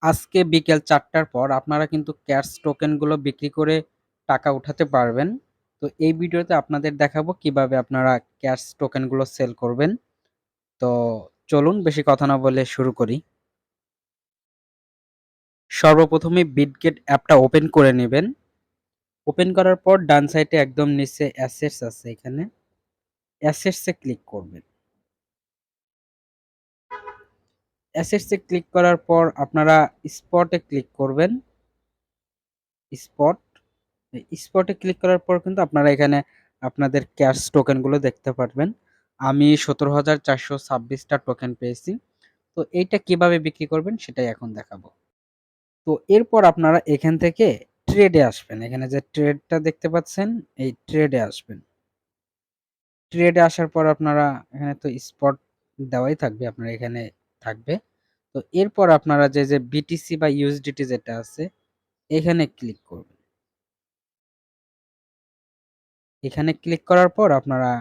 আজকে বিকেল ৪টার পর আপনারা কিন্তু ক্যাশ টোকেনগুলো বিক্রি করে টাকা উঠাতে পারবেন। তো এই ভিডিওতে আপনাদের দেখাবো কিভাবে আপনারা ক্যাশ টোকেনগুলো সেল করবেন। তো চলুন বেশি কথা না বলে শুরু করি। সর্বপ্রথমে বিটগেট অ্যাপটা ওপেন করে নেবেন। ওপেন করার পর ডান সাইডে একদম নিচে অ্যাসেটস আছে এখানে। অ্যাসেটস এ ক্লিক করবেন। অ্যাসেটস এ ক্লিক করার পর আপনারা স্পটে ক্লিক করবেন। স্পট স্পটে ক্লিক করার পর কিন্তু আপনারা এখানে আপনাদের ক্যাশ টোকেনগুলো দেখতে পারবেন। আমি ১৭,৪২৬টা টোকেন পেয়েছি। তো এইটা কিভাবে বিক্রি করবেন সেটাই এখন দেখাবো। তো এরপর আপনারা এখান থেকে ট্রেডে আসবেন। এখানে যে ট্রেডটা দেখতে পাচ্ছেন, এই ট্রেডে আসবেন। ট্রেডে আসার পর আপনারা এখানে তো স্পট দেওয়াই থাকবে, আপনার এখানে থাকবে। তো এরপর আপনারা যে বিটিসি বা ইউএসডিটি যেটা আছে, এখানে ক্লিক করবেন। এখানে ক্লিক করার পর আপনারা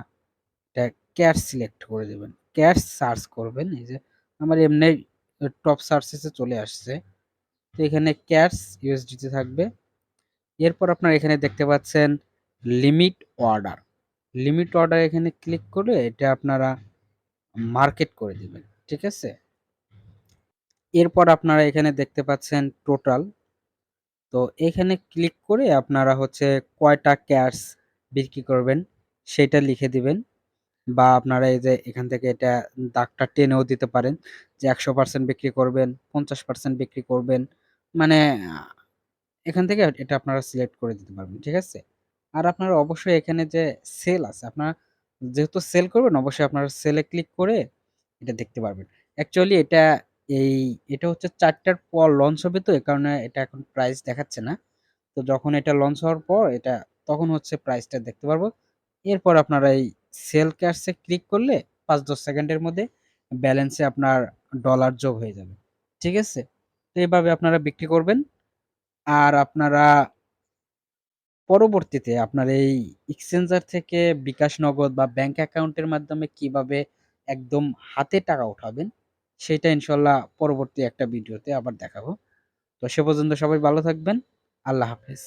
এটা ক্যাশ সিলেক্ট করে দেবেন। ক্যাশ সার্চ করবেন। এই যে আমার এমনি টপ সার্চেসে চলে আসছে। তো এখানে ক্যাশ ইউএসডিটি থাকবে। এরপর আপনারা এখানে দেখতে পাচ্ছেন লিমিট অর্ডার। লিমিট অর্ডার এখানে ক্লিক করে এটা আপনারা মার্কেট করে দিবেন। ঠিক আছে? এরপর আপনারা এখানে দেখতে পাচ্ছেন টোটাল। তো এখানে ক্লিক করে আপনারা হচ্ছে কয়টা ক্যাশ বিক্রি করবেন সেটা লিখে দিবেন। বা আপনারা এই যে এখান থেকে এটা দাগটা টেনেও দিতে পারেন যে ১০০% বিক্রি করবেন, ৫০% বিক্রি করবেন। মানে আ এখান থেকে এটা আপনারা সিলেক্ট করে দিতে পারবেন। ঠিক আছে? আর আপনারা অবশ্যই এখানে যে সেল আছে, আপনারা যেহেতু সেল করবেন অবশ্যই আপনারা সেলে ক্লিক করে এটা দেখতে পারবেন। অ্যাকচুয়ালি এই এটা হচ্ছে ৪টার পর লঞ্চ হবে, তো এ কারণে এটা এখন প্রাইস দেখাচ্ছে না। তো যখন এটা লঞ্চ হওয়ার পর এটা তখন হচ্ছে প্রাইসটা দেখতে পারবো। এরপর আপনারা এই সেল ক্যাশে ক্লিক করলে ৫-১০ সেকেন্ডের মধ্যে ব্যালেন্সে আপনার ডলার যোগ হয়ে যাবে। ঠিক আছে? তো এভাবে আপনারা বিক্রি করবেন। আর আপনারা পরবর্তীতে আপনার এই এক্সচেঞ্জার থেকে বিকাশ নগদ বা ব্যাংক অ্যাকাউন্টের মাধ্যমে কিভাবে একদম হাতে টাকা উঠাবেন, সেটা ইনশাল্লাহ পরবর্তী একটা ভিডিওতে আবার দেখাবো। তো সে পর্যন্ত সবাই ভালো থাকবেন। আল্লাহ হাফেজ।